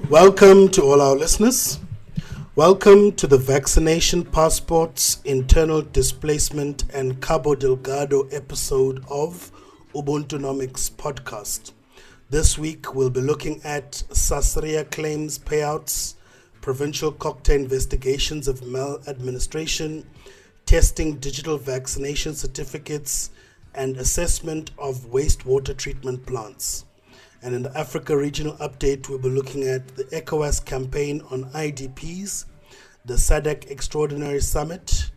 Welcome to all our listeners. Welcome to the Vaccination Passports, Internal Displacement and Cabo Delgado episode of Ubuntunomics podcast. This week we'll be looking at Sasria claims payouts, Provincial COGTA investigations of maladministration, testing digital vaccination certificates, and assessment of wastewater treatment plants. And in the Africa regional update, we'll be looking at the ECOWAS campaign on IDPs, the SADC Extraordinary Summit,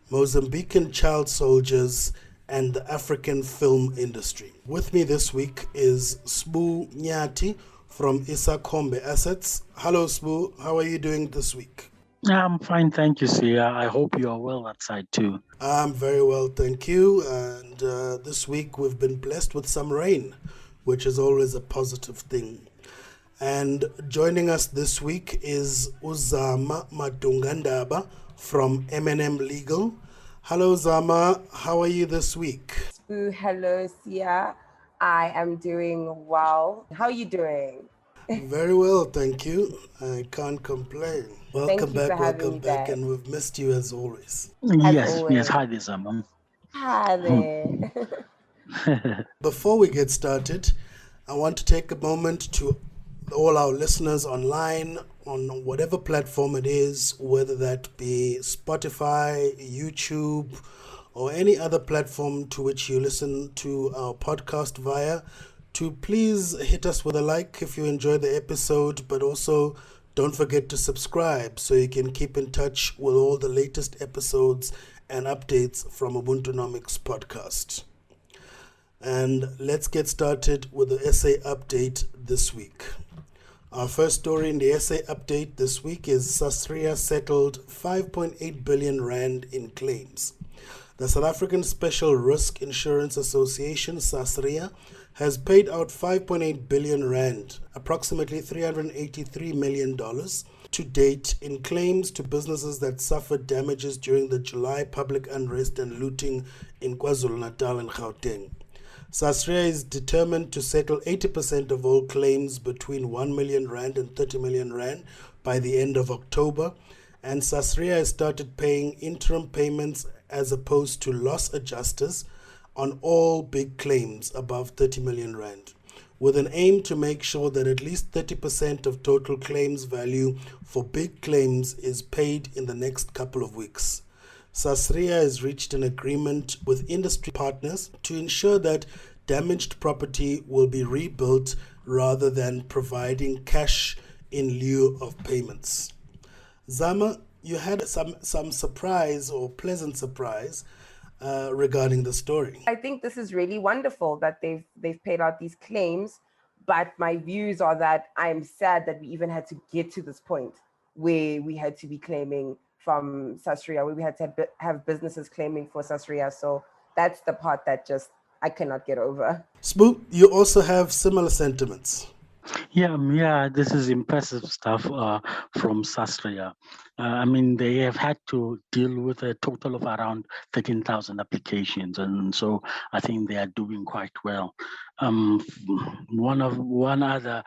Mozambican child soldiers, and the African film industry. With me this week is Sbu Nyati from Isakombe Assets. Hello, Sbu. How are you doing this week? I'm fine, thank you, Sia. I hope you are well outside too. I'm very well, thank you. And this week we've been blessed with some rain, which is always a positive thing. And joining us this week is Uzama Madungandaba from M&M Legal. Hello, Zama. How are you this week? Hello, Sia. I am doing well. How are you doing? Very well, thank you. I can't complain. Welcome back, and we've missed you as always. Yes, hi there, Zama. Hi there. Before we get started, I want to take a moment to all our listeners online on whatever platform it is, whether that be Spotify, YouTube, or any other platform to which you listen to our podcast via, to please hit us with a like if you enjoy the episode, but also don't forget to subscribe so you can keep in touch with all the latest episodes and updates from Ubuntunomics podcast. And let's get started with the essay update this week. Our first story in the essay update this week is Sasria settled 5.8 billion rand in claims. The South African Special Risk Insurance Association, Sasria, has paid out 5.8 billion rand, approximately $383 million, to date in claims to businesses that suffered damages during the July public unrest and looting in KwaZulu-Natal and Gauteng. Sasria is determined to settle 80% of all claims between 1 million rand and 30 million rand by the end of October, and Sasria has started paying interim payments as opposed to loss adjusters on all big claims above 30 million rand, with an aim to make sure that at least 30% of total claims value for big claims is paid in the next couple of weeks. Sasria has reached an agreement with industry partners to ensure that damaged property will be rebuilt rather than providing cash in lieu of payments. Zama, you had some surprise or pleasant surprise regarding the story. I think this is really wonderful that they've paid out these claims, but my views are that I'm sad that we even had to get to this point where we had to be claiming from Sasria, where we had to have businesses claiming for Sasria. So that's the part that just I cannot get over. Spook, you also have similar sentiments. Yeah, this is impressive stuff from Sasria. They have had to deal with a total of around 13,000 applications, and so I think they are doing quite well. One other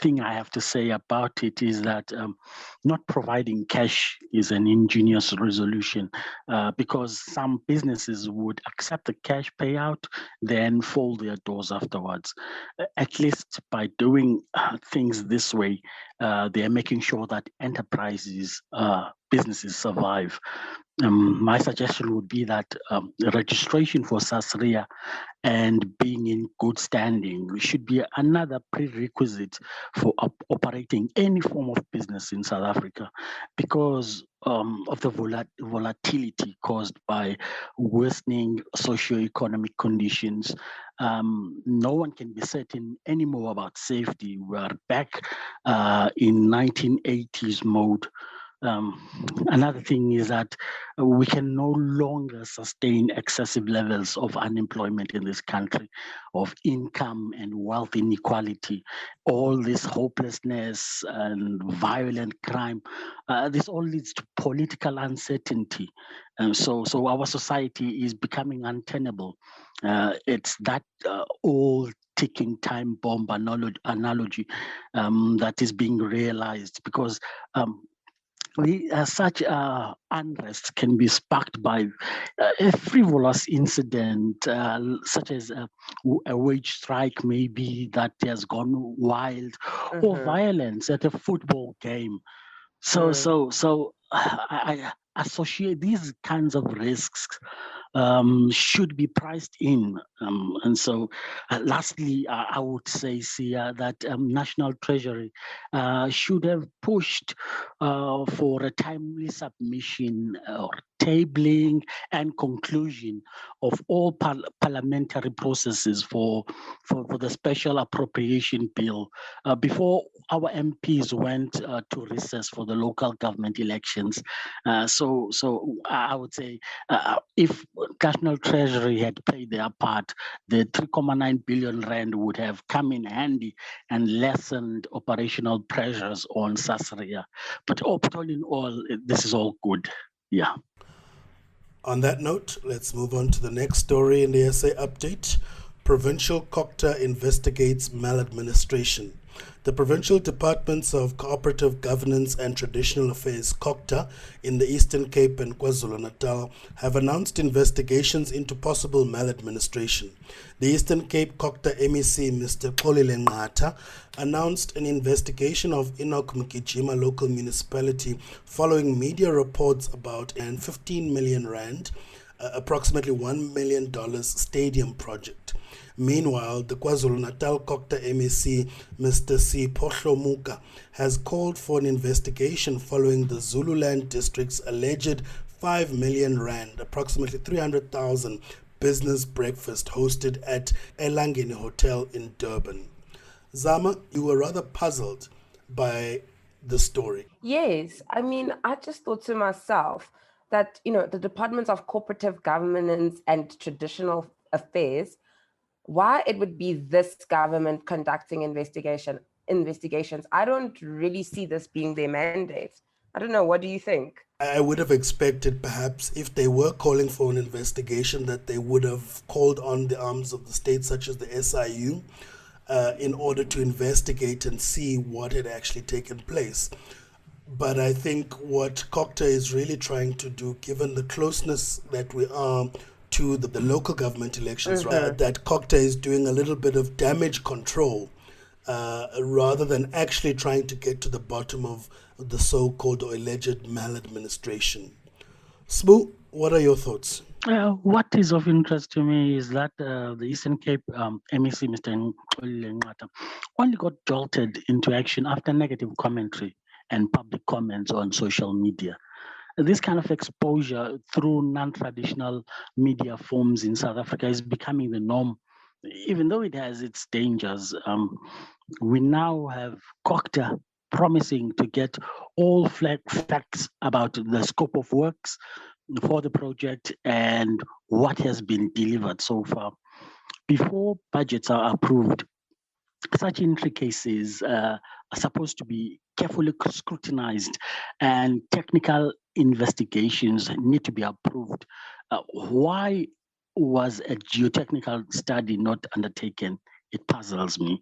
thing I have to say about it is that not providing cash is an ingenious resolution because some businesses would accept the cash payout, then fold their doors afterwards. At least by doing things this way, they are making sure that enterprises, businesses survive. My suggestion would be that registration for Sasria and being in good standing should be another prerequisite for operating any form of business in South Africa because of the volatility caused by worsening socioeconomic conditions. No one can be certain anymore about safety. We are back in 1980s mode. Another thing is that we can no longer sustain excessive levels of unemployment in this country, of income and wealth inequality, all this hopelessness and violent crime. This all leads to political uncertainty. So our society is becoming untenable. It's that old ticking time bomb analogy that is being realized, because such unrest can be sparked by a frivolous incident, such as a wage strike, maybe that has gone wild, or violence at a football game. So I associate these kinds of risks should be priced in. And so lastly, I would say, Sia, that National Treasury should have pushed for a timely submission or tabling and conclusion of all parliamentary processes for the special appropriation bill before our MPs went to recess for the local government elections. So I would say if National Treasury had played their part, the 3.9 billion rand would have come in handy and lessened operational pressures on Sasria. But all in all, this is all good. Yeah. On that note, let's move on to the next story in the SA update. Provincial COGTA investigates maladministration. The Provincial Departments of Cooperative Governance and Traditional Affairs, COGTA, in the Eastern Cape and KwaZulu-Natal have announced investigations into possible maladministration. The Eastern Cape COGTA MEC, Mr. Xolile Nqatha, announced an investigation of Enoch Mgijima local municipality following media reports about an 15 million rand, approximately $1 million stadium project. Meanwhile, the KwaZulu-Natal COGTA MEC, Mr. Siphohlo Muka, has called for an investigation following the Zululand district's alleged 5 million rand, approximately 300,000, business breakfast hosted at Elangeni Hotel in Durban. Zama, you were rather puzzled by the story. Yes, I mean, I just thought to myself that, the Departments of Cooperative Governance and Traditional Affairs, why it would be this government conducting investigations. I don't really see this being their mandate. I don't know. What do you think? I would have expected perhaps if they were calling for an investigation that they would have called on the arms of the state, such as the SIU, in order to investigate and see what had actually taken place. But I think what COGTA is really trying to do, given the closeness that we are to the local government elections, right, that COGTA is doing a little bit of damage control rather than actually trying to get to the bottom of the so-called or alleged maladministration. Sbu, what are your thoughts? What is of interest to me is that the Eastern Cape MEC, Mr. Xolile Nqatha, only got jolted into action after negative commentary and public comments on social media. This kind of exposure through non-traditional media forms in South Africa is becoming the norm, even though it has its dangers. We now have COGTA promising to get all facts about the scope of works for the project and what has been delivered so far. Before budgets are approved, such intricacies are supposed to be carefully scrutinized and technical investigations need to be approved. Why was a geotechnical study not undertaken? It puzzles me.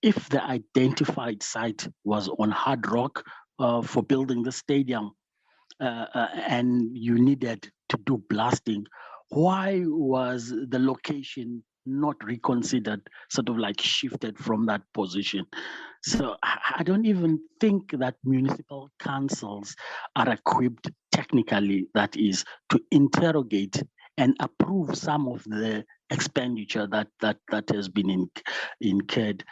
If the identified site was on hard rock for building the stadium and you needed to do blasting, why was the location not reconsidered, sort of like shifted from that position? So I don't even think that municipal councils are equipped technically, that is, to interrogate and approve some of the expenditure that has been incurred.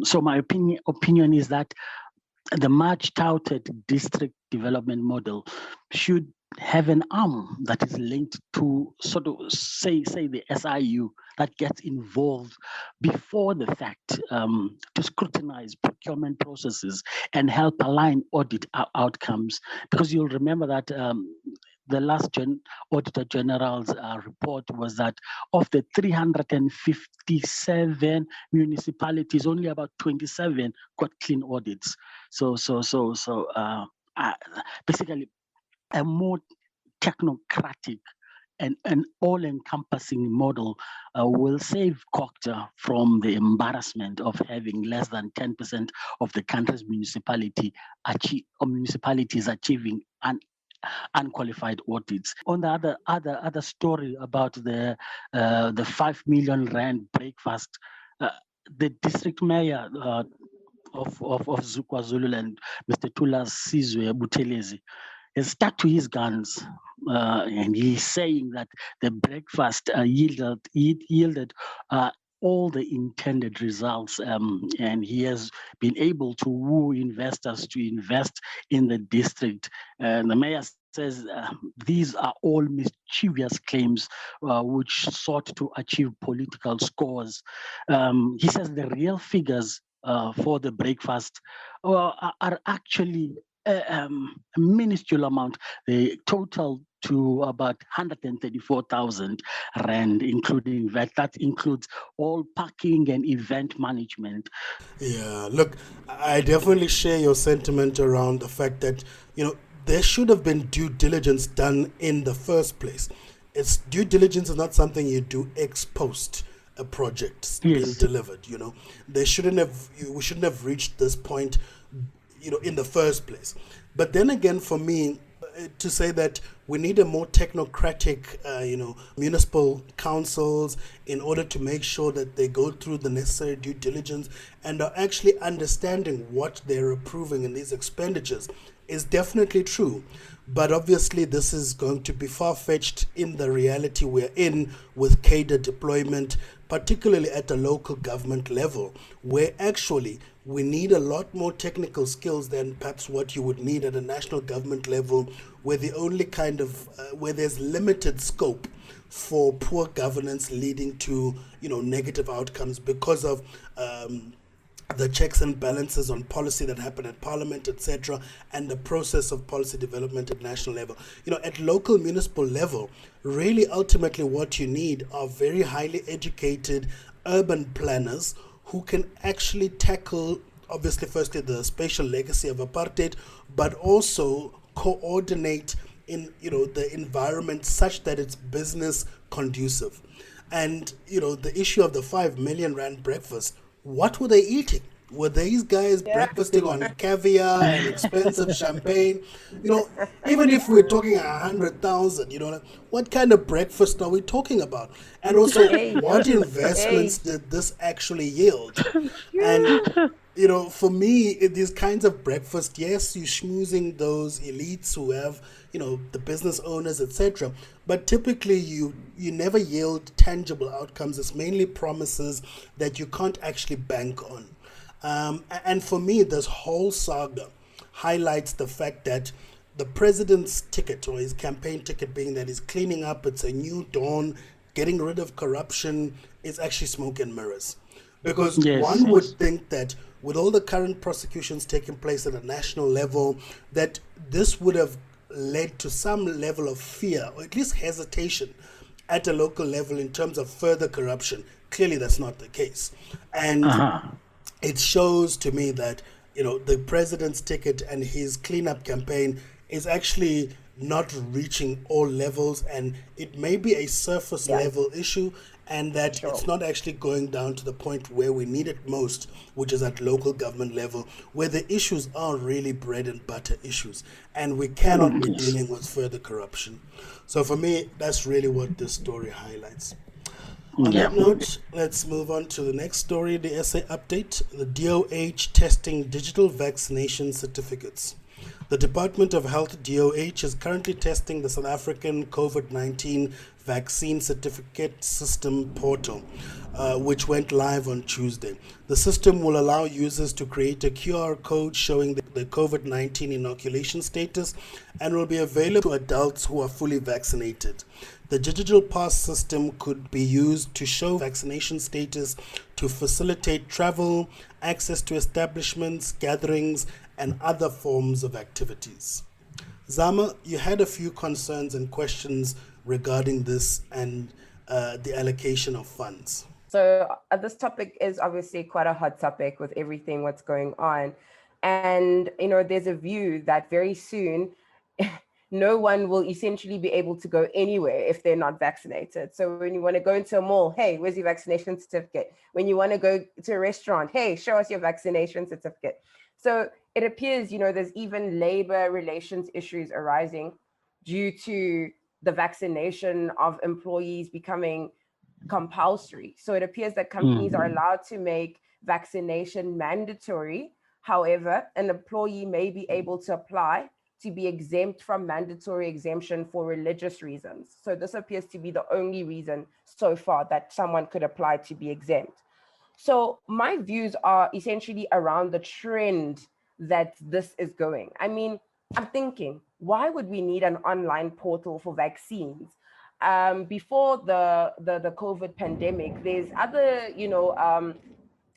So my opinion is that the much touted district development model should have an arm that is linked to sort of say the SIU that gets involved before the fact to scrutinize procurement processes and help align audit outcomes. Because you'll remember that the last Auditor General's report was that of the 357 municipalities, only about 27 got clean audits. So basically, a more technocratic and an all-encompassing model will save COGTA from the embarrassment of having less than 10% of the country's municipalities achieving unqualified audits. On the other story about the 5 million rand breakfast, the district mayor of KwaZululand, Mr. Tula Sizwe Buthelezi, has stuck to his guns, and he's saying that the breakfast yielded all the intended results, and he has been able to woo investors to invest in the district. And the mayor says these are all mischievous claims which sought to achieve political scores. He says the real figures for the breakfast are actually a minuscule amount. They total to about 134,000 rand, including that. That includes all parking and event management. Yeah, look, I definitely share your sentiment around the fact that, there should have been due diligence done in the first place. It's due diligence is not something you do ex post a project being delivered. We shouldn't have reached this point, in the first place. But then again, for me, to say that we need a more technocratic, municipal councils in order to make sure that they go through the necessary due diligence and are actually understanding what they're approving in these expenditures is definitely true. But obviously, this is going to be far-fetched in the reality we're in with COGTA deployment, particularly at the local government level, where actually we need a lot more technical skills than perhaps what you would need at a national government level, where the only kind of where there's limited scope for poor governance leading to negative outcomes because of the checks and balances on policy that happen at Parliament, etc., and the process of policy development at national level. At local municipal level, really ultimately what you need are very highly educated urban planners who can actually tackle, obviously, firstly, the spatial legacy of apartheid, but also coordinate in, the environment such that it's business conducive. And, the issue of the 5 million rand breakfast, what were they eating? Were these guys breakfasting on caviar and expensive champagne? Even if we're talking 100,000, what kind of breakfast are we talking about? And also, what investments did this actually yield? And, for me, these kinds of breakfast, yes, you're schmoozing those elites who have, the business owners, etc. But typically, you never yield tangible outcomes. It's mainly promises that you can't actually bank on. And for me, this whole saga highlights the fact that the president's ticket, or his campaign ticket, being that he's cleaning up, it's a new dawn, getting rid of corruption, is actually smoke and mirrors. Because one would think that with all the current prosecutions taking place at a national level, that this would have led to some level of fear, or at least hesitation, at a local level in terms of further corruption. Clearly, that's not the case. And it shows to me that, the president's ticket and his cleanup campaign is actually not reaching all levels, and it may be a surface level issue, and that it's not actually going down to the point where we need it most, which is at local government level, where the issues are really bread and butter issues, and we cannot be dealing with further corruption. So for me, that's really what this story highlights. On that note, let's move on to the next story, the SA update, the DOH testing digital vaccination certificates. The Department of Health, DOH, is currently testing the South African COVID-19 vaccine certificate system portal, which went live on Tuesday. The system will allow users to create a QR code showing the COVID-19 inoculation status and will be available to adults who are fully vaccinated. The digital pass system could be used to show vaccination status to facilitate travel, access to establishments, gatherings, and other forms of activities. Zama, you had a few concerns and questions regarding this and the allocation of funds. So this topic is obviously quite a hot topic with everything what's going on. And, you know, there's a view that very soon, no one will essentially be able to go anywhere if they're not vaccinated. So when you want to go into a mall, hey, where's your vaccination certificate? When you want to go to a restaurant, hey, show us your vaccination certificate. So it appears, you know, there's even labor relations issues arising due to the vaccination of employees becoming compulsory. So it appears that companies are allowed to make vaccination mandatory. However, an employee may be able to apply to be exempt from mandatory exemption for religious reasons. So this appears to be the only reason so far that someone could apply to be exempt. So my views are essentially around the trend that this is going. I mean, I'm thinking, why would we need an online portal for vaccines? Before the COVID pandemic, there's other, you know,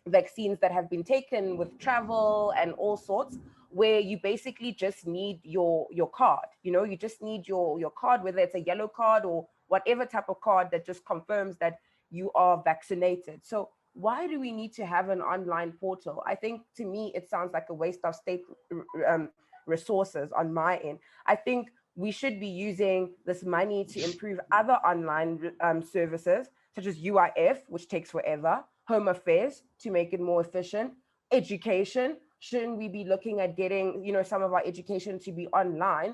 vaccines that have been taken with travel and all sorts, where you basically just need your card. You know, you just need your card, whether it's a yellow card or whatever type of card that just confirms that you are vaccinated. So why do we need to have an online portal? I think, to me, it sounds like a waste of state resources on my end. I think we should be using this money to improve other online services, such as UIF, which takes forever, Home Affairs to make it more efficient, education. Shouldn't we be looking at getting, you know, some of our education to be online,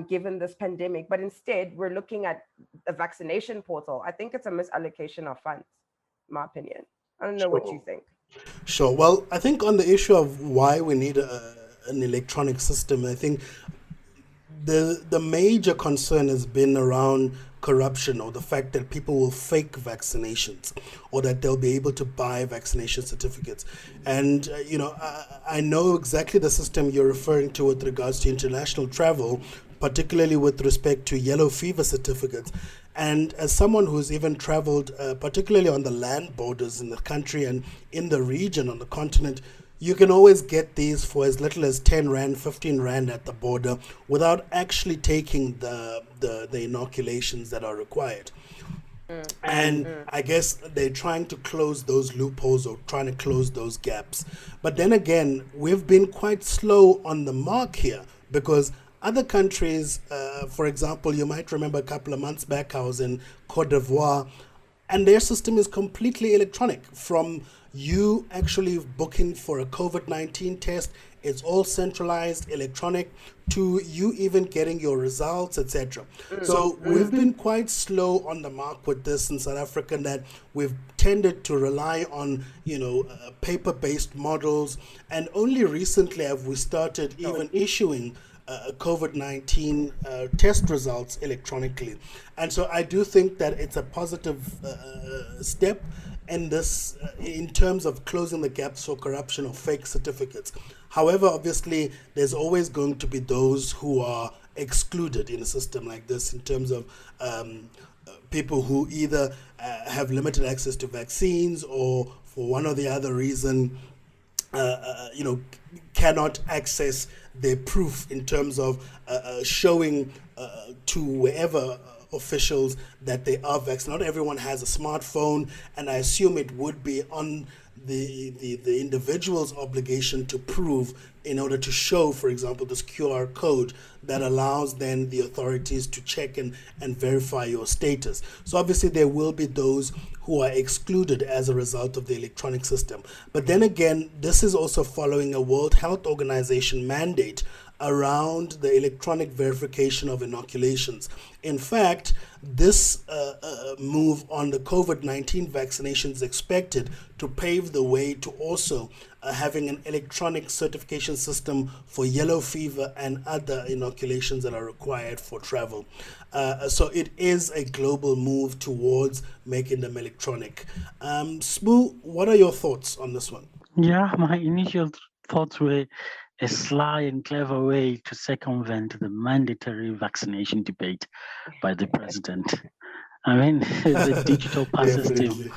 given this pandemic? But instead, we're looking at a vaccination portal. I think it's a misallocation of funds, in my opinion. I don't know what you think. Sure. Well, I think on the issue of why we need an electronic system, I think the major concern has been around corruption, or the fact that people will fake vaccinations, or that they'll be able to buy vaccination certificates. And, you know, I know exactly the system you're referring to with regards to international travel, particularly with respect to yellow fever certificates. And as someone who's even traveled, particularly on the land borders in the country and in the region, on the continent, you can always get these for as little as 10 Rand, 15 Rand at the border without actually taking the inoculations that are required. And I guess they're trying to close those loopholes or trying to close those gaps. But then again, we've been quite slow on the mark here, because other countries, for example, you might remember a couple of months back, I was in Cote d'Ivoire, and their system is completely electronic. From you actually booking for a COVID-19 test, it's all centralized, electronic, to you even getting your results, etc. So we've been quite slow on the mark with this in South Africa, in that we've tended to rely on, you know, paper-based models, and only recently have we started even issuing COVID-19 test results electronically. And so I do think that it's a positive step in this, in terms of closing the gaps for corruption or fake certificates. However, obviously, there's always going to be those who are excluded in a system like this, in terms of people who either have limited access to vaccines, or for one or the other reason, you know, cannot access their proof in terms of showing to wherever officials that they are vaccinated. Not everyone has a smartphone, and I assume it would be on the individual's obligation to prove, in order to show, for example, this QR code that allows then the authorities to check and verify your status. So obviously there will be those who are excluded as a result of the electronic system. But then again, this is also following a World Health Organization mandate around the electronic verification of inoculations. In fact, this move on the COVID-19 vaccination is expected to pave the way to also having an electronic certification system for yellow fever and other inoculations that are required for travel. So it is a global move towards making them electronic. Smoo, what are your thoughts on this one? Yeah, my initial thoughts were a sly and clever way to circumvent the mandatory vaccination debate by the president. I mean, the digital pass system.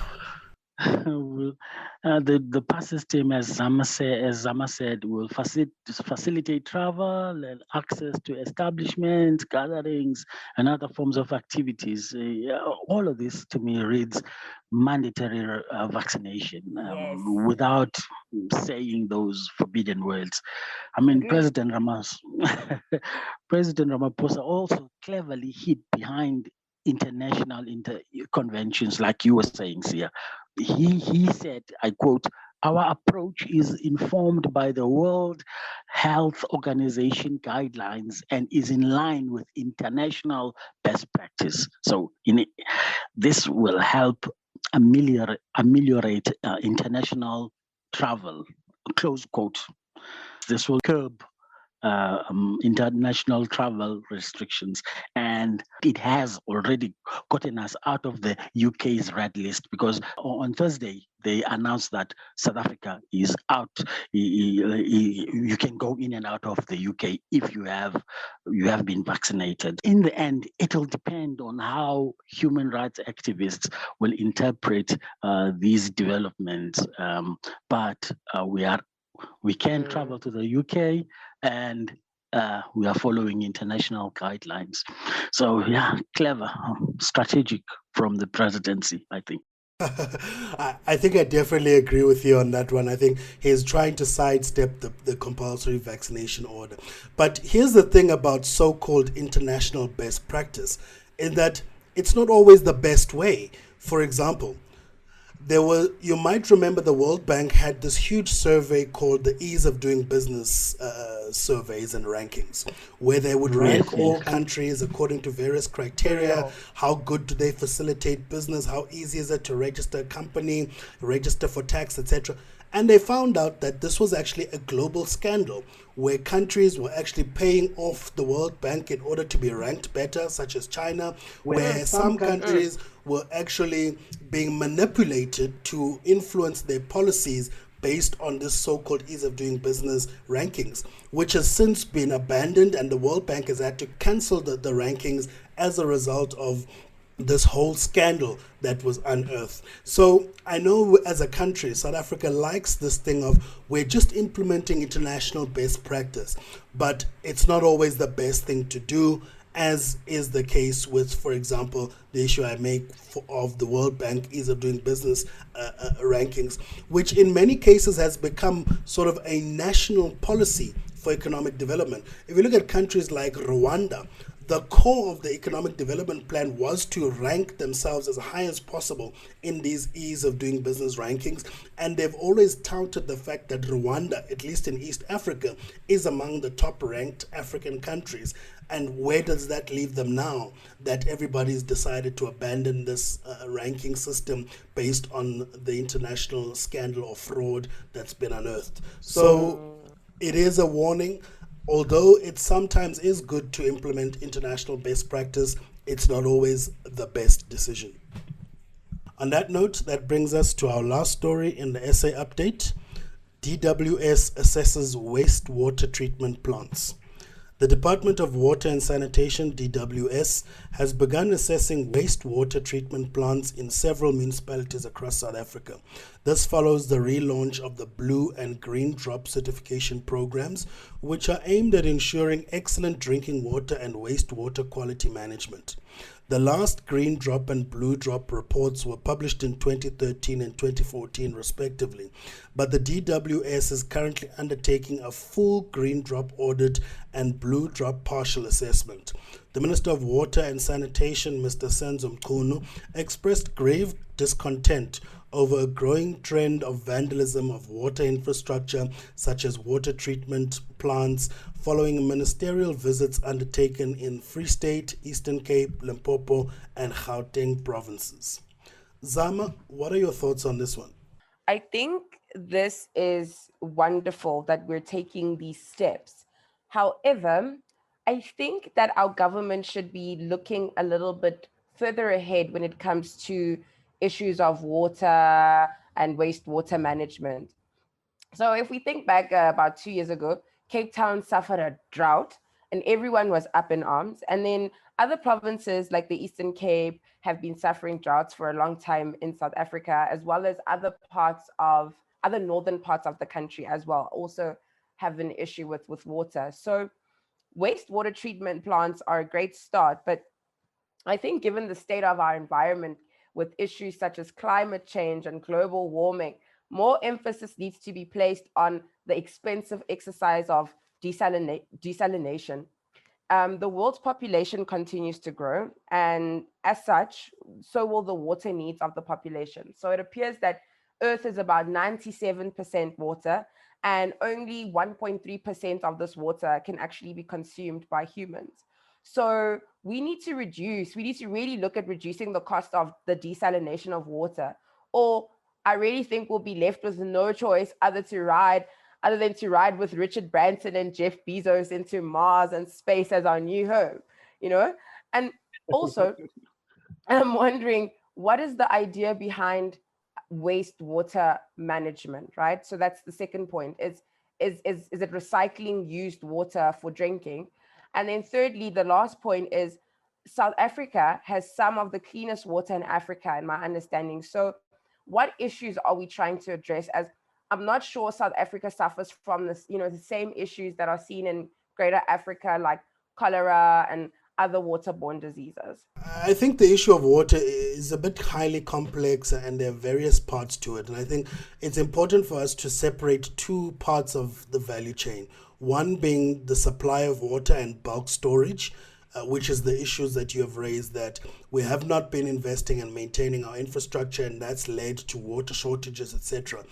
The pass system, as Zama said, will facilitate travel and access to establishments, gatherings, and other forms of activities. All of this, to me, reads mandatory vaccination without saying those forbidden words. I mean, President Ramaphosa also cleverly hid behind international conventions, like you were saying, Sia. He said, I quote, "Our approach is informed by the World Health Organization guidelines and is in line with international best practice." So this will help ameliorate international travel, close quote. This will curb international travel restrictions, and it has already gotten us out of the UK's red list, because on Thursday they announced that South Africa is out. You can go in and out of the UK if you have been vaccinated. In the end, it will depend on how human rights activists will interpret these developments. But we can travel to the UK, and we are following international guidelines. So yeah, clever, strategic from the presidency, I think. I think I definitely agree with you on that one. I think he's trying to sidestep the compulsory vaccination order. But here's the thing about so-called international best practice, in that it's not always the best way. For example, you might remember the World Bank had this huge survey called the Ease of Doing Business surveys and rankings, where they would rank all countries according to various criteria. How good do they facilitate business? How easy is it to register a company, register for tax, etc.? And they found out that this was actually a global scandal, where countries were actually paying off the World Bank in order to be ranked better, such as China, where some countries were actually being manipulated to influence their policies based on this so-called ease of doing business rankings, which has since been abandoned, and the World Bank has had to cancel the rankings as a result of this whole scandal that was unearthed. So I know as a country, South Africa likes this thing of we're just implementing international best practice, but it's not always the best thing to do, as is the case with, for example, the issue I make of the World Bank ease of doing business rankings, which in many cases has become sort of a national policy for economic development. If you look at countries like Rwanda, the core of the economic development plan was to rank themselves as high as possible in these ease of doing business rankings. And they've always touted the fact that Rwanda, at least in East Africa, is among the top ranked African countries. And where does that leave them now that everybody's decided to abandon this ranking system based on the international scandal or fraud that's been unearthed? So it is a warning. Although it sometimes is good to implement international best practice, it's not always the best decision. On that note, that brings us to our last story in the SA update. DWS assesses wastewater treatment plants. The Department of Water and Sanitation, DWS, has begun assessing wastewater treatment plants in several municipalities across South Africa. This follows the relaunch of the Blue and Green Drop certification programs, which are aimed at ensuring excellent drinking water and wastewater quality management. The last Green Drop and Blue Drop reports were published in 2013 and 2014 respectively, but the DWS is currently undertaking a full Green Drop audit and Blue Drop partial assessment. The Minister of Water and Sanitation, Mr. Senzo Mchunu, expressed grave discontent over a growing trend of vandalism of water infrastructure, such as water treatment plants, following ministerial visits undertaken in Free State, Eastern Cape, Limpopo, and Gauteng provinces. Zama, what are your thoughts on this one? I think this is wonderful that we're taking these steps. However, I think that our government should be looking a little bit further ahead when it comes to issues of water and wastewater management. So if we think back about 2 years ago, Cape Town suffered a drought and everyone was up in arms. And then other provinces like the Eastern Cape have been suffering droughts for a long time in South Africa, as well as other northern parts of the country as well, also have an issue with water. So wastewater treatment plants are a great start, but I think given the state of our environment with issues such as climate change and global warming, more emphasis needs to be placed on the expensive exercise of desalination. The world's population continues to grow, and as such, so will the water needs of the population. So it appears that Earth is about 97% water, and only 1.3% of this water can actually be consumed by humans. So we need to really look at reducing the cost of the desalination of water, or I really think we'll be left with no choice other than to ride with Richard Branson and Jeff Bezos into Mars and space as our new home, And also, I'm wondering, what is the idea behind wastewater management, right? So that's the second point. Is it recycling used water for drinking? And then thirdly, the last point is South Africa has some of the cleanest water in Africa, in my understanding. So what issues are we trying to address? As I'm not sure South Africa suffers from this, the same issues that are seen in Greater Africa, like cholera and other waterborne diseases. I think the issue of water is a bit highly complex and there are various parts to it. And I think it's important for us to separate two parts of the value chain. One being the supply of water and bulk storage, which is the issues that you have raised, that we have not been investing and maintaining our infrastructure, and that's led to water shortages, etc.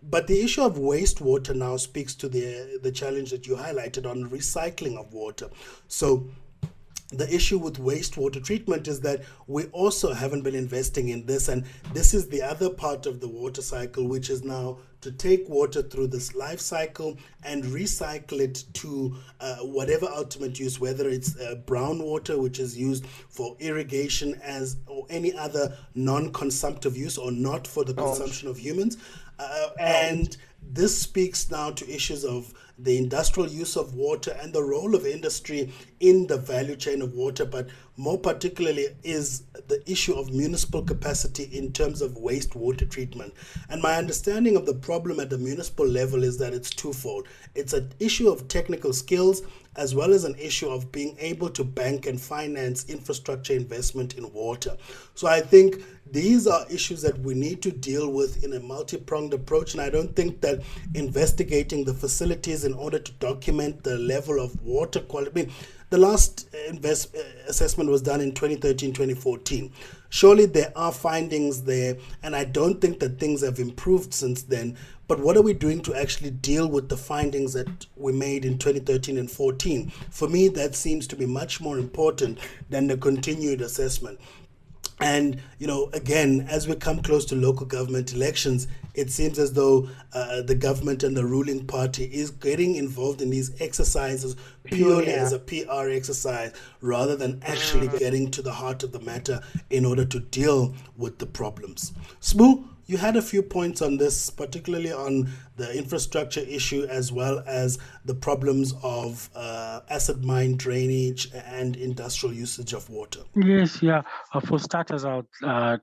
But the issue of wastewater now speaks to the challenge that you highlighted on recycling of water. So the issue with wastewater treatment is that we also haven't been investing in this, and this is the other part of the water cycle, which is now to take water through this life cycle and recycle it to whatever ultimate use, whether it's brown water, which is used for irrigation or any other non-consumptive use, or not for the consumption of humans. And this speaks now to issues of the industrial use of water and the role of industry in the value chain of water, but more particularly is the issue of municipal capacity in terms of wastewater treatment. And my understanding of the problem at the municipal level is that it's twofold. It's an issue of technical skills, as well as an issue of being able to bank and finance infrastructure investment in water. So I think these are issues that we need to deal with in a multi-pronged approach, and I don't think that investigating the facilities in order to document the level of water quality. The last assessment was done in 2013-2014. Surely there are findings there, and I don't think that things have improved since then. But what are we doing to actually deal with the findings that we made in 2013 and 14? For me, that seems to be much more important than the continued assessment. And, again, as we come close to local government elections, it seems as though the government and the ruling party is getting involved in these exercises purely as a PR exercise, rather than actually getting to the heart of the matter in order to deal with the problems. Smoo, you had a few points on this, particularly on the infrastructure issue, as well as the problems of acid mine drainage and industrial usage of water. Yes, yeah. For starters, I'd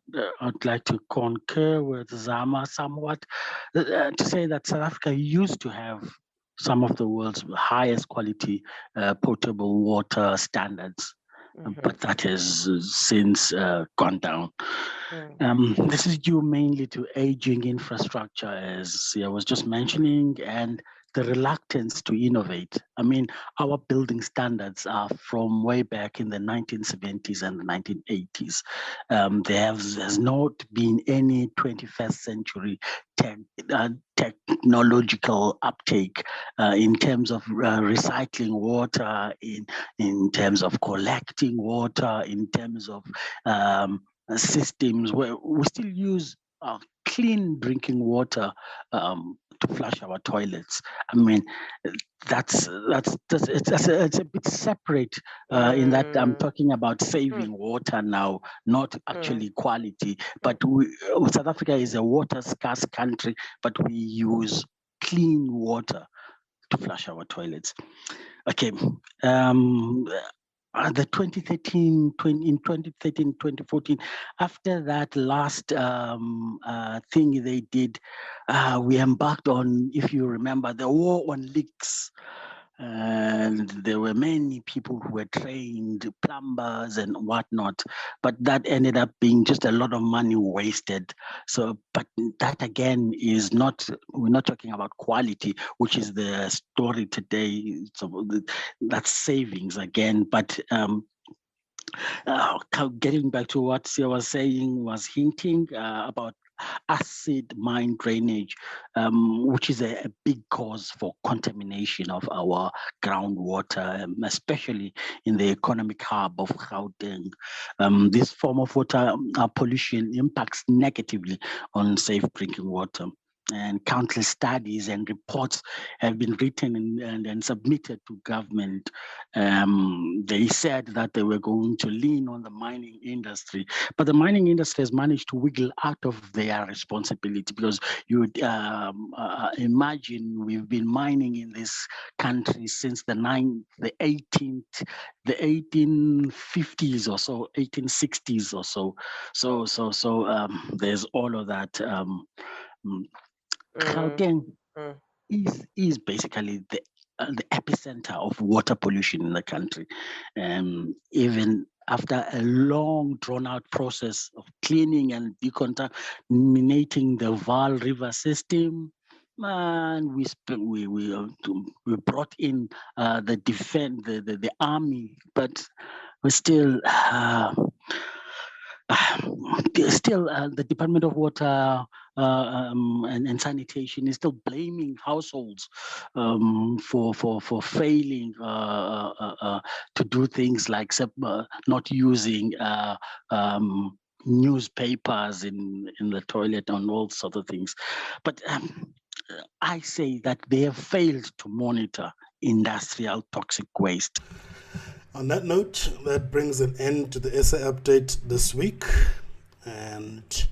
like to concur with Zama somewhat to say that South Africa used to have some of the world's highest quality potable water standards. But that has since gone down. This is due mainly to aging infrastructure, as I was just mentioning, and the reluctance to innovate. I mean, our building standards are from way back in the 1970s and the 1980s. There's not been any 21st century technological uptake in terms of recycling water, in terms of collecting water, in terms of systems where we still use clean drinking water to flush our toilets. I mean, it's a bit separate in that I'm talking about saving water now, not actually quality. But South Africa is a water scarce country, but we use clean water to flush our toilets. Okay. The 2013-2014, after that last thing they did, we embarked on, if you remember, the war on leaks. And there were many people who were trained, plumbers and whatnot, but that ended up being just a lot of money wasted. So, but that again is not, we're not talking about quality, which is the story today. So that's savings again, but getting back to what Sia was saying, was hinting about acid mine drainage, which is a big cause for contamination of our groundwater, especially in the economic hub of Gauteng. This form of water pollution impacts negatively on safe drinking water. And countless studies and reports have been written and submitted to government. They said that they were going to lean on the mining industry, but the mining industry has managed to wiggle out of their responsibility, because you would imagine we've been mining in this country since the 1850s or so, 1860s or so. So there's all of that. Gauteng is basically the epicenter of water pollution in the country. Even after a long drawn-out process of cleaning and decontaminating the Vaal River system, and we brought in the army, but we still. The Department of Water and Sanitation is still blaming households for failing to do things like not using newspapers in the toilet and all sorts of things. But I say that they have failed to monitor industrial toxic waste. On that note, that brings an end to the SA update this week. And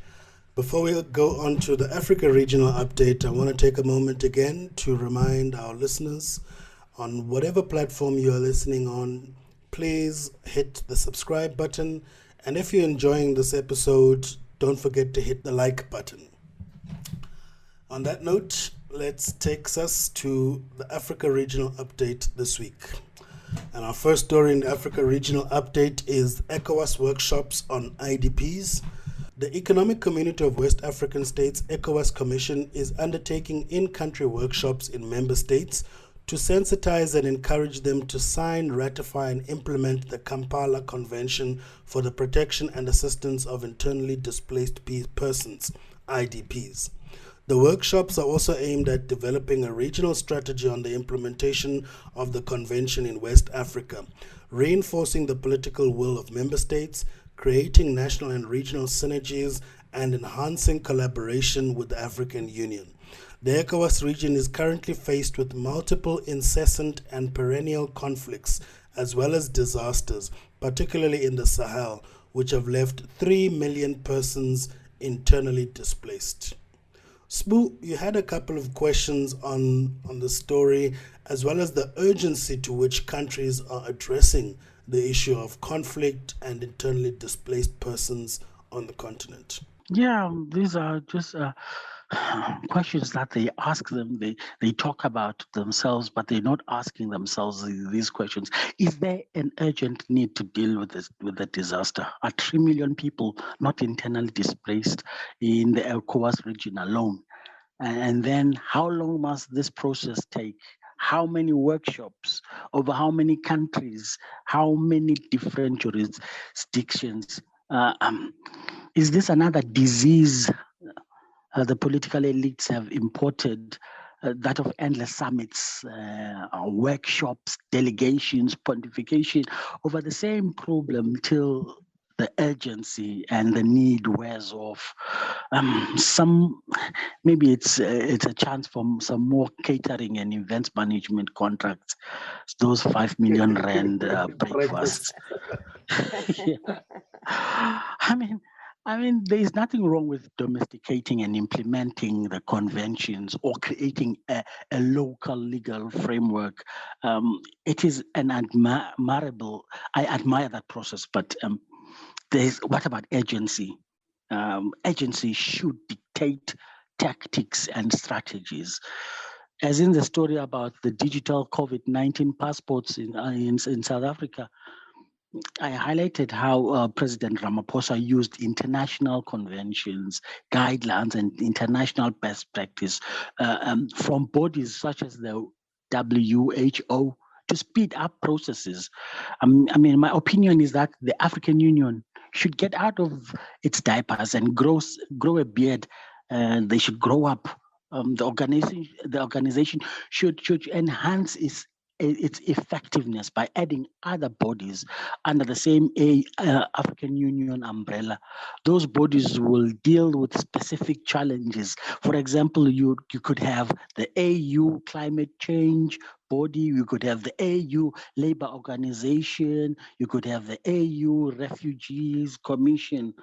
before we go on to the Africa regional update, I want to take a moment again to remind our listeners, on whatever platform you are listening on, please hit the subscribe button. And if you're enjoying this episode, don't forget to hit the like button. On that note, let's take us to the Africa regional update this week. And our first story in the Africa Regional Update is ECOWAS workshops on IDPs. The Economic Community of West African States, ECOWAS Commission, is undertaking in-country workshops in member states to sensitize and encourage them to sign, ratify, and implement the Kampala Convention for the Protection and Assistance of Internally Displaced Persons, IDPs. The workshops are also aimed at developing a regional strategy on the implementation of the convention in West Africa, reinforcing the political will of member states, creating national and regional synergies, and enhancing collaboration with the African Union. The ECOWAS region is currently faced with multiple incessant and perennial conflicts, as well as disasters, particularly in the Sahel, which have left 3 million persons internally displaced. Sbu, you had a couple of questions on the story, as well as the urgency to which countries are addressing the issue of conflict and internally displaced persons on the continent. Yeah, these are just questions that they ask them. They talk about themselves, but they're not asking themselves these questions. Is there an urgent need to deal with the disaster? Are 3 million people not internally displaced in the ECOWAS region alone? And then how long must this process take? How many workshops over how many countries? How many different jurisdictions? Is this another disease the political elites have imported, that of endless summits, workshops, delegations, pontification over the same problem till the urgency and the need wears off? Maybe it's a chance for some more catering and events management contracts. Those 5 million rand breakfasts. Yeah. I mean, there is nothing wrong with domesticating and implementing the conventions or creating a local legal framework. It is an admirable. I admire that process, but what about agency? Agency should dictate tactics and strategies. As in the story about the digital COVID-19 passports in South Africa, I highlighted how President Ramaphosa used international conventions, guidelines, and international best practice from bodies such as the WHO to speed up processes. I mean, my opinion is that the African Union should get out of its diapers and grow a beard. They should grow up. The organization should enhance its effectiveness by adding other bodies under the same African Union umbrella. Those bodies will deal with specific challenges. For example, you could have the AU climate change body, you could have the AU labor organization, you could have the AU refugees commission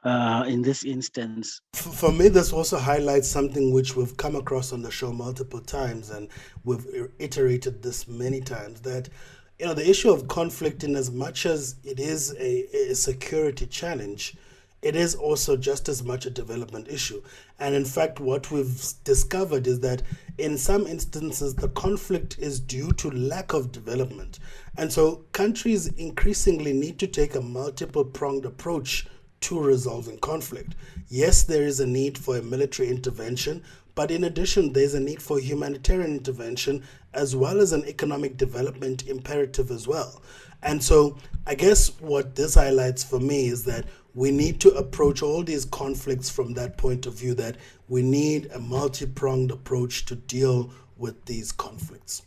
in this instance. For me, this also highlights something which we've come across on the show multiple times, and we've iterated this many times, that the issue of conflict, in as much as it is a security challenge, it is also just as much a development issue. And in fact, what we've discovered is that in some instances, the conflict is due to lack of development. And so countries increasingly need to take a multiple-pronged approach to resolving conflict. Yes, there is a need for a military intervention, but in addition, there's a need for humanitarian intervention as well as an economic development imperative as well. And so I guess what this highlights for me is that we need to approach all these conflicts from that point of view, that we need a multi-pronged approach to deal with these conflicts.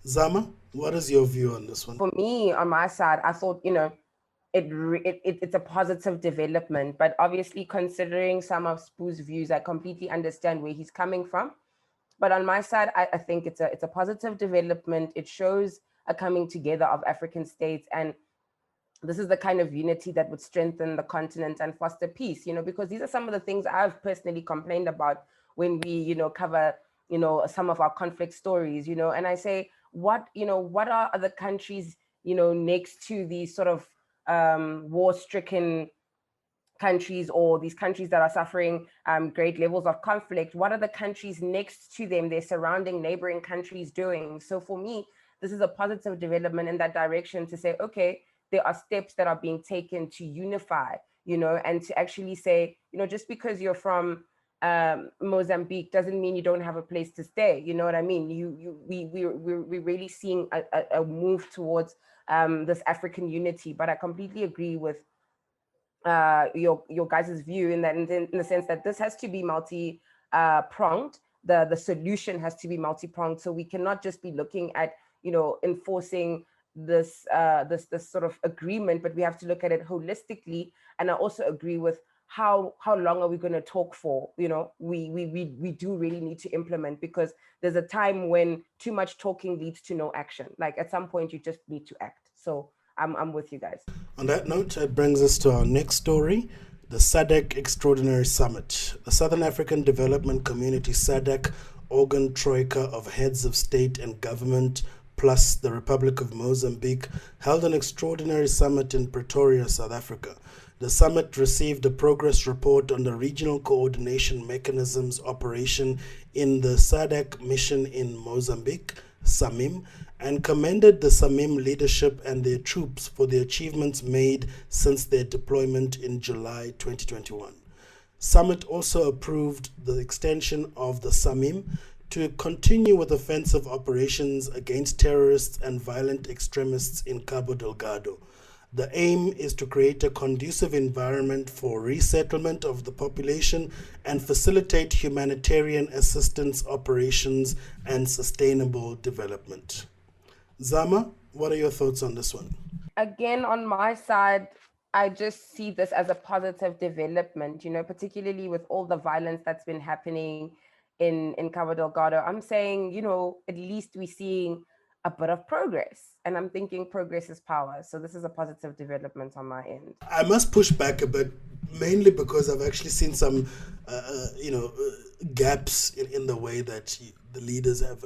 Zama, what is your view on this one? For me, on my side, I thought, it's a positive development, but obviously considering some of Spoo's views, I completely understand where he's coming from. But on my side, I think it's a positive development. It shows a coming together of African states, and this is the kind of unity that would strengthen the continent and foster peace, because these are some of the things I've personally complained about when we, cover, some of our conflict stories, and I say, what are other countries, next to these sort of war-stricken countries, or these countries that are suffering great levels of conflict? What are the countries next to them, their surrounding neighboring countries, doing? So for me, this is a positive development in that direction, to say, okay, there are steps that are being taken to unify, and to actually say, just because you're from Mozambique doesn't mean you don't have a place to stay. You know what I mean? We're really seeing a move towards this African unity. But I completely agree with your guys' view in the sense that this has to be multi-pronged. The solution has to be multi-pronged. So we cannot just be looking at enforcing this sort of agreement, but we have to look at it holistically. And I also agree with how long are we going to talk for? We do really need to implement, because there's a time when too much talking leads to no action. Like at some point you just need to act. So I'm with you guys. On that note, that brings us to our next story, the SADC Extraordinary Summit. The Southern African Development Community SADC organ troika of heads of state and government plus the Republic of Mozambique held an extraordinary summit in Pretoria, South Africa. The summit received a progress report on the regional coordination mechanisms operation in the SADC mission in Mozambique, SAMIM, and commended the SAMIM leadership and their troops for the achievements made since their deployment in July 2021. Summit also approved the extension of the SAMIM to continue with offensive operations against terrorists and violent extremists in Cabo Delgado. The aim is to create a conducive environment for resettlement of the population and facilitate humanitarian assistance operations and sustainable development. Zama, what are your thoughts on this one? Again, on my side, I just see this as a positive development, particularly with all the violence that's been happening in Cabo Delgado. I'm saying, at least we're seeing a bit of progress, and I'm thinking progress is power. So this is a positive development on my end. I must push back a bit, mainly because I've actually seen some, gaps in the way that the leaders have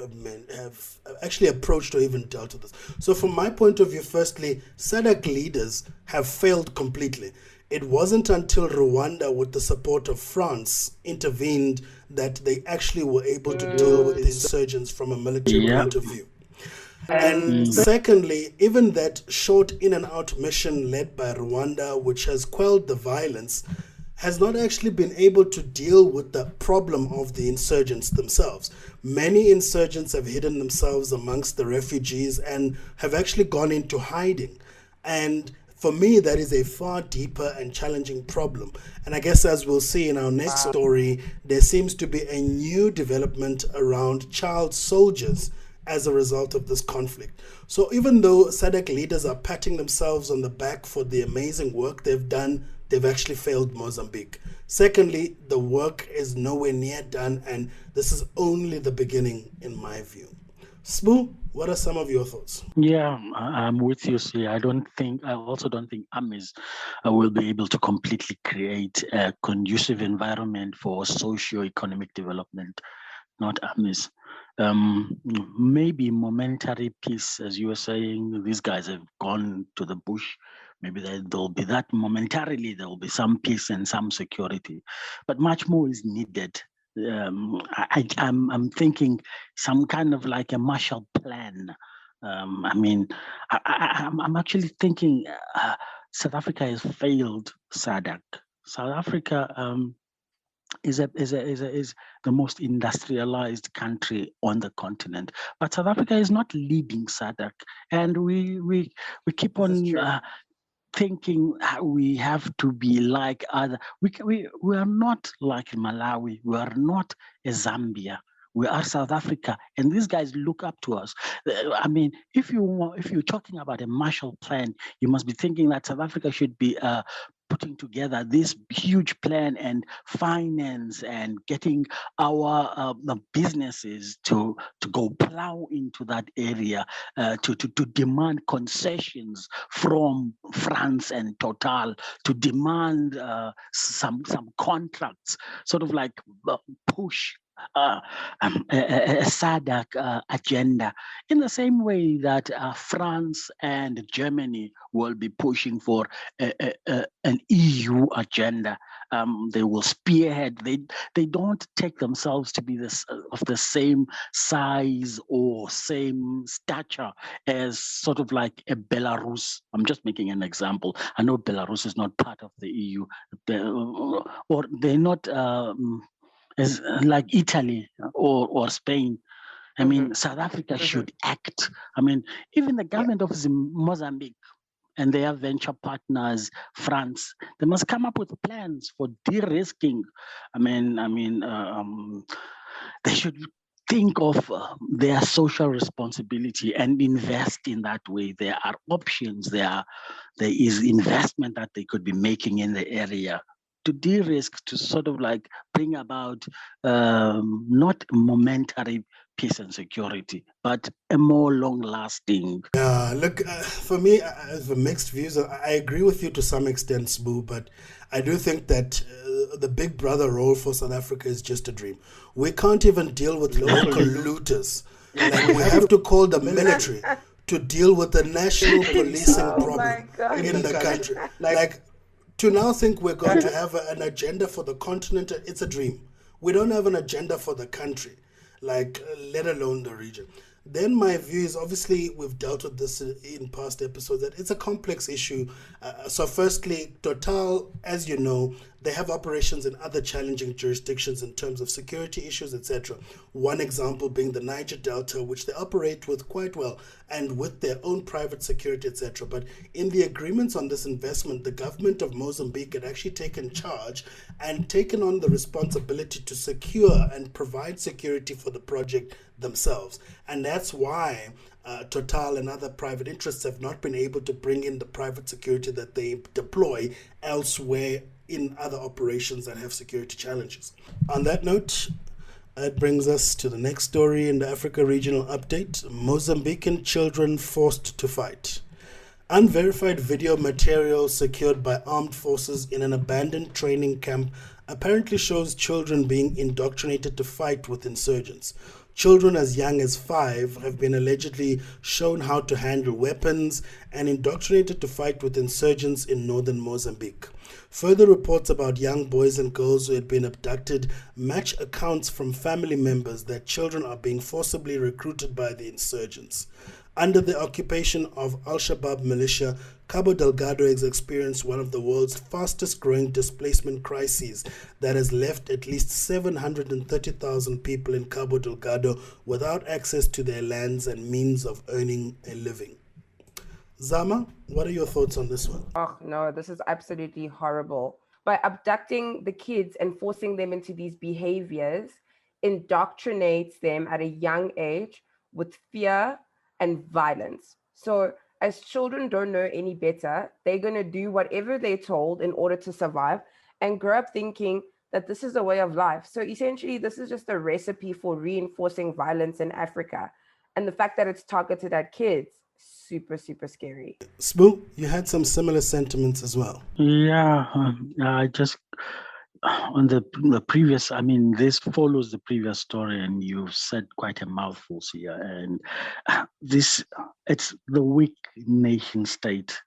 actually approached or even dealt with this. So from my point of view, firstly, SADC leaders have failed completely. It wasn't until Rwanda, with the support of France, intervened that they actually were able to deal with the insurgents from a military point of view. And secondly, even that short in and out mission led by Rwanda, which has quelled the violence, has not actually been able to deal with the problem of the insurgents themselves. Many insurgents have hidden themselves amongst the refugees and have actually gone into hiding. And for me, that is a far deeper and challenging problem. And I guess, as we'll see in our next story, there seems to be a new development around child soldiers as a result of this conflict. So even though SADC leaders are patting themselves on the back for the amazing work they've done, they've actually failed Mozambique. Secondly, the work is nowhere near done, and this is only the beginning, in my view. Sbu, what are some of your thoughts? Yeah, I'm with you. See, I also don't think armies will be able to completely create a conducive environment for socio-economic development, not armies. Maybe momentary peace, as you were saying. These guys have gone to the bush. Maybe there'll be that momentarily. There will be some peace and some security, but much more is needed. I'm thinking some kind of like a Marshall Plan. I'm actually thinking South Africa has failed SADC. South Africa is the most industrialized country on the continent, but South Africa is not leading SADC, and we keep on thinking we have to be like other. We are not like Malawi. We are not a Zambia. We are South Africa, and these guys look up to us. I mean, if you're talking about a Marshall Plan, you must be thinking that South Africa should be putting together this huge plan and finance and getting our businesses to go plow into that area, to demand concessions from France and Total, to demand some contracts, sort of like push a SADC agenda in the same way that France and Germany will be pushing for an EU agenda. They will spearhead. They don't take themselves to be of the same size or same stature as sort of like a Belarus. I'm just making an example. I know Belarus is not part of the EU, or they're not as like Italy or Spain. I mean, South Africa should act. I mean, even the government of Mozambique and their venture partners, France, they must come up with plans for de-risking. They should think of their social responsibility and invest in that way. There are options. There is investment that they could be making in the area to de-risk, to sort of like bring about not momentary peace and security, but a more long-lasting. Look, for me, I have mixed views. I agree with you to some extent, Sbu, but I do think that the big brother role for South Africa is just a dream. We can't even deal with local looters. Like, we have to call the military to deal with the national policing problem in the country. Like, to now think we're going to have an agenda for the continent, it's a dream. We don't have an agenda for the country, like, let alone the region. Then my view is, obviously, we've dealt with this in past episodes, that it's a complex issue. So firstly, Total, as you know, they have operations in other challenging jurisdictions in terms of security issues, etc. One example being the Niger Delta, which they operate with quite well and with their own private security, etc. But in the agreements on this investment, the government of Mozambique had actually taken charge and taken on the responsibility to secure and provide security for the project themselves. And that's why Total and other private interests have not been able to bring in the private security that they deploy elsewhere in other operations that have security challenges. On that note, that brings us to the next story in the Africa Regional Update. Mozambican children forced to fight. Unverified video material secured by armed forces in an abandoned training camp apparently shows children being indoctrinated to fight with insurgents. Children as young as 5 have been allegedly shown how to handle weapons and indoctrinated to fight with insurgents in northern Mozambique. Further reports about young boys and girls who had been abducted match accounts from family members that children are being forcibly recruited by the insurgents. Under the occupation of Al-Shabaab militia, Cabo Delgado has experienced one of the world's fastest growing displacement crises that has left at least 730,000 people in Cabo Delgado without access to their lands and means of earning a living. Zama, what are your thoughts on this one? Oh no, this is absolutely horrible. By abducting the kids and forcing them into these behaviors, indoctrinates them at a young age with fear and violence. So as children don't know any better, they're going to do whatever they're told in order to survive and grow up thinking that this is a way of life. So essentially, this is just a recipe for reinforcing violence in Africa. And the fact that it's targeted at kids, super, super scary. Spoo, you had some similar sentiments as well. Yeah, I just on the previous, I mean, this follows the previous story, and you've said quite a mouthfuls here. And this, it's the weak nation state.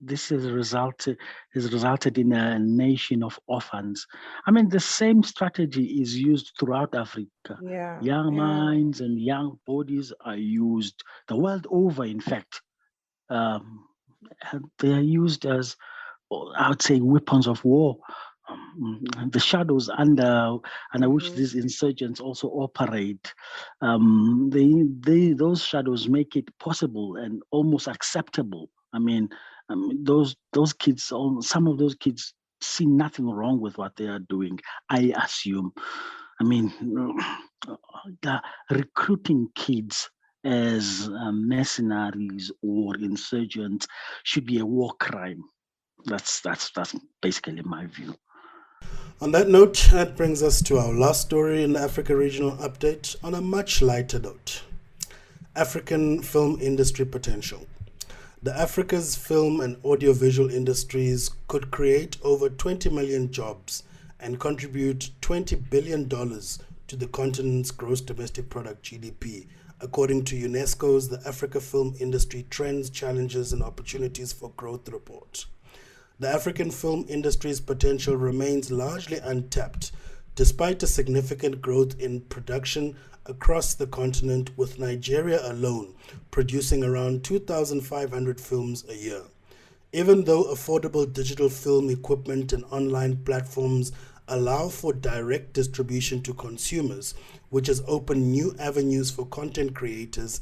This has resulted in a nation of orphans. I mean, the same strategy is used throughout Africa. Young minds and young bodies are used the world over. In fact, they are used as, I would say, weapons of war. The shadows under which these insurgents also operate, those shadows make it possible and almost acceptable. I mean, those kids, some of those kids see nothing wrong with what they are doing, I assume. I mean, the recruiting kids as mercenaries or insurgents should be a war crime. That's basically my view. On that note, that brings us to our last story in the Africa Regional Update on a much lighter note. African film industry potential. The Africa's film and audiovisual industries could create over 20 million jobs and contribute $20 billion to the continent's gross domestic product GDP, according to UNESCO's The Africa Film Industry Trends, Challenges and Opportunities for Growth report. The African film industry's potential remains largely untapped, despite a significant growth in production across the continent, with Nigeria alone producing around 2,500 films a year. Even though affordable digital film equipment and online platforms allow for direct distribution to consumers, which has opened new avenues for content creators,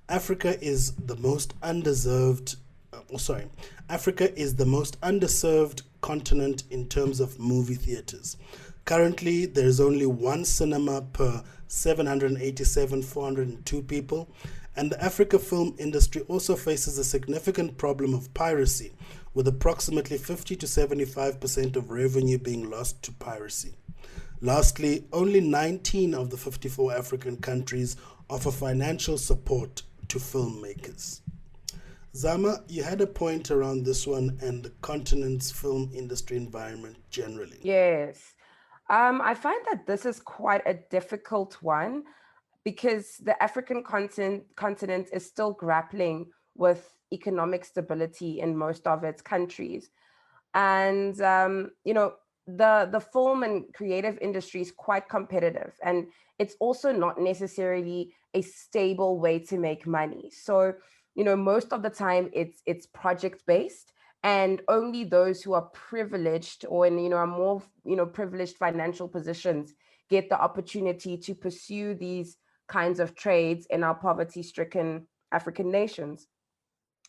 Africa is the most underserved continent in terms of movie theaters. Currently, there is only one cinema per 402 people, and the Africa film industry also faces a significant problem of piracy, with approximately 50 to 75% of revenue being lost to piracy. Lastly, only 19 of the 54 African countries offer financial support to filmmakers. Zama, you had a point around this one and the continent's film industry environment generally. Yes. I find that this is quite a difficult one because the African continent is still grappling with economic stability in most of its countries. And, the film and creative industry is quite competitive, and it's also not necessarily a stable way to make money. So, most of the time it's project based, and only those who are privileged or in are more privileged financial positions get the opportunity to pursue these kinds of trades in our poverty-stricken African nations.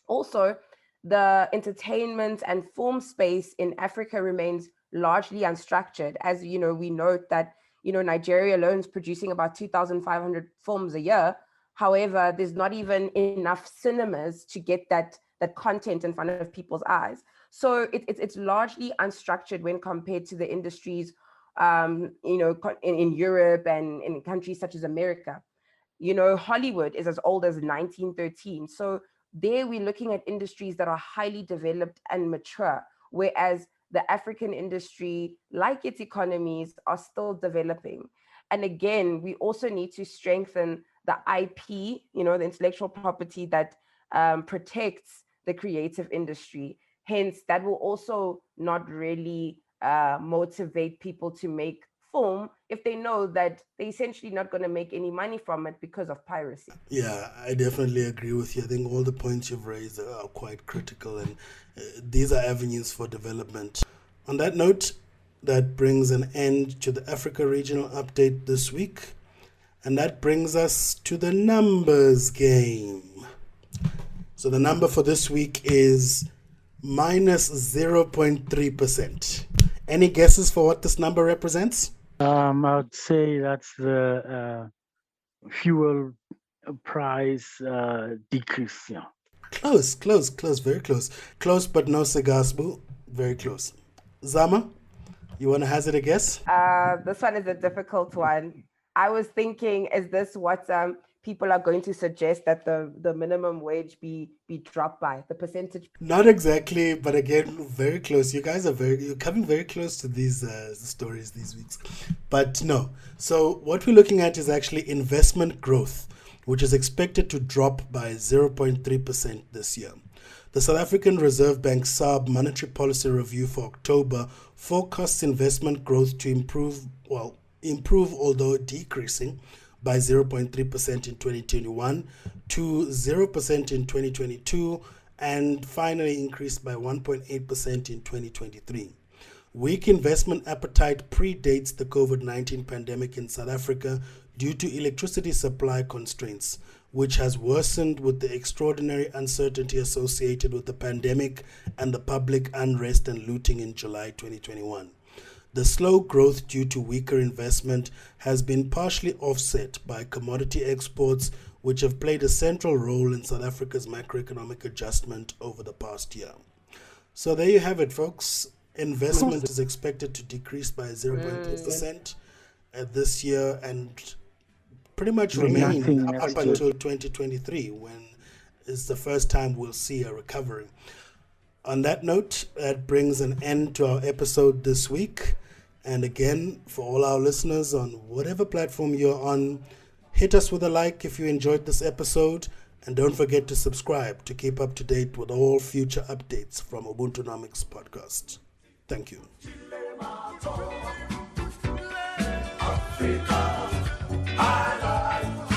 Also, the entertainment and film space in Africa remains largely unstructured. As we note that Nigeria alone is producing about 2,500 films a year. However, there's not even enough cinemas to get that content in front of people's eyes. So it's largely unstructured when compared to the industries, in Europe and in countries such as America. Hollywood is as old as 1913. So there we're looking at industries that are highly developed and mature, whereas the African industry, like its economies, are still developing. And again, we also need to strengthen the IP, the intellectual property that protects the creative industry. Hence, that will also not really motivate people to make film if they know that they're essentially not going to make any money from it because of piracy. Yeah, I definitely agree with you. I think all the points you've raised are quite critical, and these are avenues for development. On that note, that brings an end to the Africa Regional Update this week, and that brings us to the numbers game. So the number for this week is minus 0.3%. Any guesses for what this number represents? I would say that's the fuel price decrease. Yeah. Close, very close. Close, but no cigars, boo. Very close. Zama, you want to hazard a guess? This one is a difficult one. I was thinking, is this what people are going to suggest that the minimum wage be dropped by, the percentage? Not exactly, but again, very close. You guys you're coming very close to these stories these weeks. But no. So what we're looking at is actually investment growth, which is expected to drop by 0.3% this year. The South African Reserve Bank SARB Monetary Policy Review for October forecasts investment growth to improve, although decreasing, by 0.3% in 2021 to 0% in 2022, and finally increased by 1.8% in 2023. Weak investment appetite predates the COVID-19 pandemic in South Africa due to electricity supply constraints, which has worsened with the extraordinary uncertainty associated with the pandemic and the public unrest and looting in July 2021. The slow growth due to weaker investment has been partially offset by commodity exports, which have played a central role in South Africa's macroeconomic adjustment over the past year. So there you have it, folks. Investment is expected to decrease by 0.3% this year and pretty much remain up until 2023, when is the first time we'll see a recovery. On that note, that brings an end to our episode this week. And again, for all our listeners on whatever platform you're on, hit us with a like if you enjoyed this episode. And don't forget to subscribe to keep up to date with all future updates from Ubuntunomics Podcast. Thank you. Africa, I like,